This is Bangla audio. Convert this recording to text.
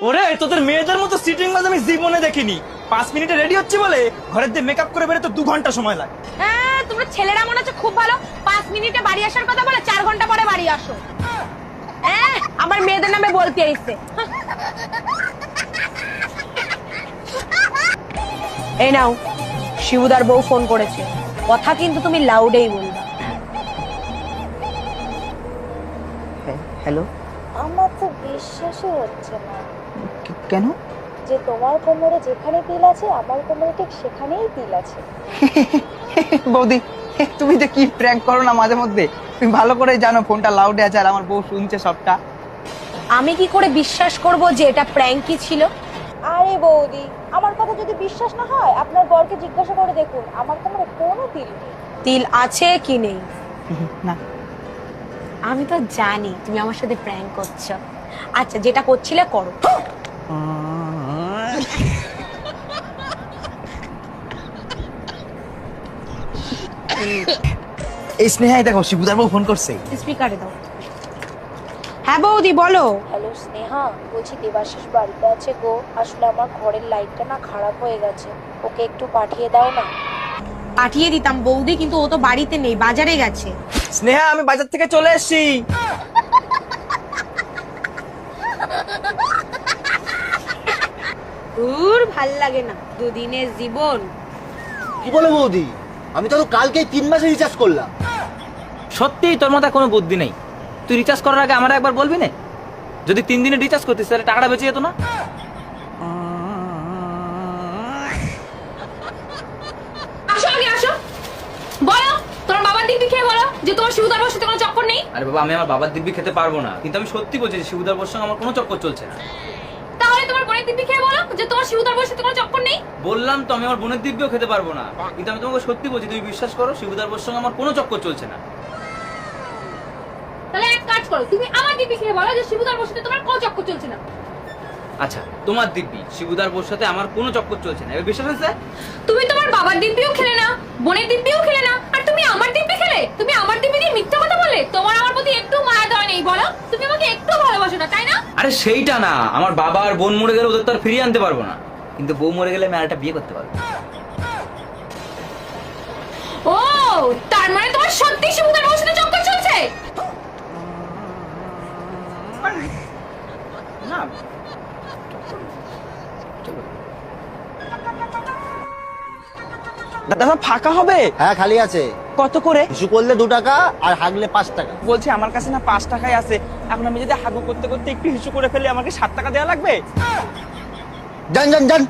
ওরে তোদের মেয়েদের মতো সিটিং বাজ আমি জীবনে দেখিনি। 5 মিনিটে রেডি হচ্ছে বলে ঘরের দিয়ে মেকআপ করে বেরোতে 2 ঘন্টা সময় লাগে। হ্যাঁ, তোমরা ছেলেরা মনে হচ্ছে খুব ভালো, 5 মিনিটে বাড়ি আসার কথা বলে 4 ঘন্টা পরে বাড়ি আসো। হ্যাঁ, আমার মেয়েদের নামে বলতে আইছে। এই নাও, শিবুদার বউ ফোন করেছে, কথা কিন্তু তুমি লাউডেই বলবা। হ্যালো, আমার তো বিশ্বাসই হচ্ছে না কেন? যে তোমার কোমরে যেখানে তিল আছে আমার কোমরে ঠিক সেখানেই তিল আছে। বৌদি, তুমি যে কি প্র্যাঙ্ক করো না মাঝে মধ্যে, তুমি ভালো করে জানো ফোনটা লাউডে আছে আর আমার বউ শুনছে সবটা। আমি কি করে বিশ্বাস করব যে এটা প্র্যাঙ্কই ছিল? আরে বৌদি, আমার কথা যদি বিশ্বাস না হয় আপনার বরকে জিজ্ঞাসা করে দেখুন, আমার কোমরে কোনো তিল নেই। তিল আছে কি নেই না, আমি তো জানি তুমি আমার সাথে প্র্যাঙ্ক করছো। আচ্ছা, যেটা করছিলে করো। এই স্নেহাই দেখো শিবুদার বউ ফোন করছে। স্পিকারে দাও। হ্যাঁ বৌদি, বলো। হ্যালো স্নেহা, বলছি দেবাশিস বাড়িতে আছে গো। আসলে আমার ঘরের লাইটটা না খারাপ হয়ে গেছে, ওকে একটু পাঠিয়ে দাও না। পাঠিয়ে দিতাম বৌদি, কিন্তু ও তো বাড়িতে নেই, বাজারে গেছে। স্নেহা, আমি বাজার থেকে চলে এসেছি। ভাল লাগে না দুদিনের জীবন। কি বলে বৌদি, আমি তো কালকেই 3 মাসে রিচার্জ করলাম। সত্যি তোর মাথায় কোনো বুদ্ধি নেই। তুই রিচার্জ করার আগে আমার একবার বলবি না? যদি 3 দিনে রিচার্জ করতিস তাহলে টাকাটা বেঁচে যেত না? আসো আগে আসো, বলো তোমার বাবার দিব্যি খেয়ে বলো যে তোমার শিবুদার বউর সাথে কোনো চক্কর নেই। আরে বাবা, আমি আমার বাবার দিব্যি খেতে পারবো না, কিন্তু আমি সত্যি বলছি যে শিবুদার বউর সঙ্গে আমার কোনো চক্কর চলছে না। তাহলে তোমার বোনের দিব্যি খেয়ে বলো যে তোমার শিবুদার বউর সাথে কোনো চক্কর নেই। বললাম তো আমি আমার বোনের দিব্যিও খেতে পারবো না, কিন্তু আমি তোমাকে সত্যি বলছি, তুমি বিশ্বাস করো, শিবুদার বউর সঙ্গে আমার কোনো চক্কর চলছে না। তাহলে এক কাজ করো, তুমি আমার দিব্যি খেয়ে বলো যে শিবুদার বউর সাথে তোমার কোনো চক্কর চলছে না। আচ্ছা, তোমার দিব্যি শিবুদার বউর সাথে আমার কোনো চক্কর চলছে না, এবার বিশ্বাস হয়েছে? তুমি তোমার বাবার দিব্যিও খেলে না, বোনের দিব্যিও খেলে না, আর তুমি আমার দিব্যি খেলে। তুমি আমার দিব্যি দিয়ে মিথ্যা কথা বলে। তোমার আমার প্রতি একটু মায়া দয়া নেই বলো? তুমি আমাকে একটু ভালোবাসো না, তাই না? আরে সেইটা না, আমার বাবা আর বোন মরে গেলে ওদের তো আর ফিরিয়ে আনতে পারবো না, কিন্তু বউ মরে গেলে আমি আরেকটা বিয়ে করতে পারবো। ও, তার মানে তোমার সত্যি শিবুদার বউর সাথে চক্কর চলছে? না, দাদা ফাঁকা হবে? হ্যাঁ, খালি আছে। কত করে? ইস্যু করলে 2 টাকা আর হাগলে 5 টাকা। বলছি আমার কাছে না 5 টাকাই আছে। এখন আমি যদি হাগু করতে করতে একটু হিসু করে ফেলি, আমাকে 7 টাকা দেওয়া লাগবে? যান যান যান।